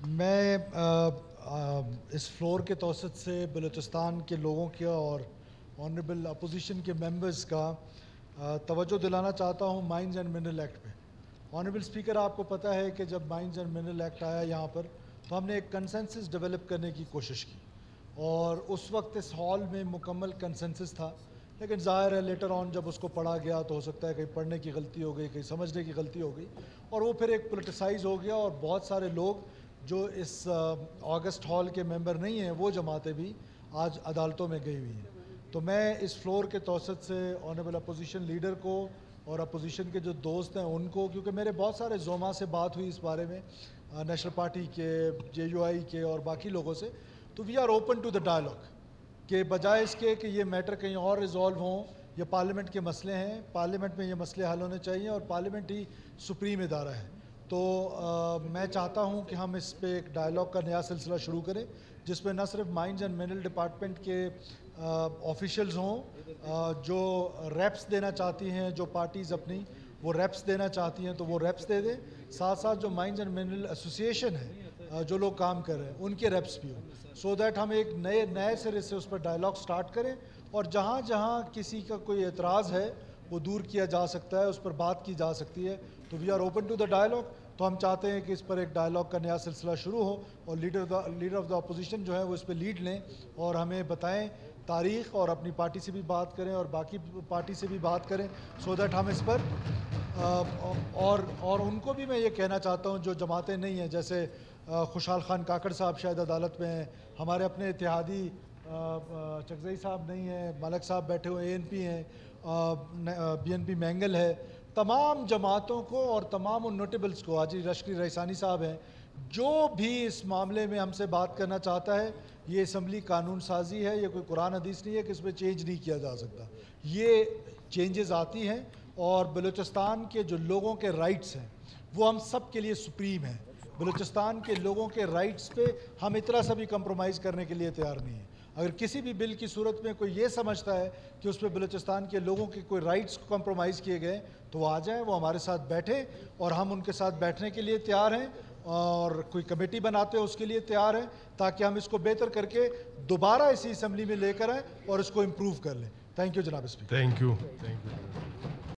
میں اس فلور کے توسط سے بلوچستان کے لوگوں کا اور آنریبل اپوزیشن کے ممبرز کا توجہ دلانا چاہتا ہوں مائنز اینڈ منرل ایکٹ پہ۔ آنریبل اسپیکر، آپ کو پتہ ہے کہ جب مائنز اینڈ منرل ایکٹ آیا یہاں پر تو ہم نے ایک کنسنسس ڈیولپ کرنے کی کوشش کی، اور اس وقت اس ہال میں مکمل کنسنسس تھا، لیکن ظاہر ہے لیٹر آن جب اس کو پڑھا گیا تو ہو سکتا ہے کہیں پڑھنے کی غلطی ہو گئی، کہیں سمجھنے کی غلطی ہو گئی، اور وہ پھر ایک پولیٹیسائز ہو گیا، اور بہت سارے لوگ جو اس آگسٹ ہال کے ممبر نہیں ہیں وہ جماعتیں بھی آج عدالتوں میں گئی ہوئی ہیں۔ تو میں اس فلور کے توسط سے آنریبل اپوزیشن لیڈر کو اور اپوزیشن کے جو دوست ہیں ان کو، کیونکہ میرے بہت سارے زوما سے بات ہوئی اس بارے میں، نیشنل پارٹی کے، جے یو آئی کے اور باقی لوگوں سے، تو we are open to the dialogue کہ بجائے اس کے کہ یہ میٹر کہیں اور ریزالو ہوں، یہ پارلیمنٹ کے مسئلے ہیں، پارلیمنٹ میں یہ مسئلے حل ہونے چاہیے، اور پارلیمنٹ ہی سپریم ادارہ ہے۔ تو میں چاہتا ہوں کہ ہم اس پہ ایک ڈائلاگ کا نیا سلسلہ شروع کریں، جس میں نہ صرف مائنز اینڈ منرل ڈپارٹمنٹ کے آفیشلز ہوں جو ریپس دینا چاہتی ہیں، جو پارٹیز اپنی وہ ریپس دینا چاہتی ہیں تو وہ ریپس دے دیں، ساتھ ساتھ جو مائنز اینڈ منرل ایسوسیشن ہے جو لوگ کام کر رہے ہیں ان کے ریپس بھی ہوں، سو دیٹ ہم ایک نئے سرے سے اس پر ڈائلاگ سٹارٹ کریں، اور جہاں جہاں کسی کا کوئی اعتراض ہے وہ دور کیا جا سکتا ہے، اس پر بات کی جا سکتی ہے۔ تو we are open to the dialogue. تو ہم چاہتے ہیں کہ اس پر ایک ڈائلاگ کا نیا سلسلہ شروع ہو، اور لیڈر آف دا اپوزیشن جو ہے وہ اس پہ لیڈ لیں اور ہمیں بتائیں تاریخ، اور اپنی پارٹی سے بھی بات کریں اور باقی پارٹی سے بھی بات کریں، سو دیٹ ہم اس پر اور ان کو بھی میں یہ کہنا چاہتا ہوں جو جماعتیں نہیں ہیں، جیسے خوشحال خان کاکڑ صاحب شاید عدالت میں ہیں، ہمارے اپنے اتحادی چکزئی صاحب نہیں ہیں، ملک صاحب بیٹھے ہوئے ANP ہیں، BNP مینگل ہے، تمام جماعتوں کو اور تمام ان نوٹیبلز کو، حاجی لشکری ریحسانی صاحب ہیں، جو بھی اس معاملے میں ہم سے بات کرنا چاہتا ہے، یہ اسمبلی قانون سازی ہے، یہ کوئی قرآن حدیث نہیں ہے کہ اس میں چینج نہیں کیا جا سکتا، یہ چینجز آتی ہیں، اور بلوچستان کے جو لوگوں کے رائٹس ہیں وہ ہم سب کے لیے سپریم ہیں۔ بلوچستان کے لوگوں کے رائٹس پہ ہم اتنا سا بھی کمپرومائز کرنے کے لیے تیار نہیں ہیں۔ اگر کسی بھی بل کی صورت میں کوئی یہ سمجھتا ہے کہ اس پہ بلوچستان کے لوگوں کے کوئی رائٹس کمپرومائز کیے گئے تو وہ آ جائیں، وہ ہمارے ساتھ بیٹھیں، اور ہم ان کے ساتھ بیٹھنے کے لیے تیار ہیں، اور کوئی کمیٹی بناتے ہیں اس کے لیے تیار ہیں، تاکہ ہم اس کو بہتر کر کے دوبارہ اسی اسمبلی میں لے کر آئیں اور اس کو امپروو کر لیں۔ تھینک یو جناب اسپیکر۔ Thank you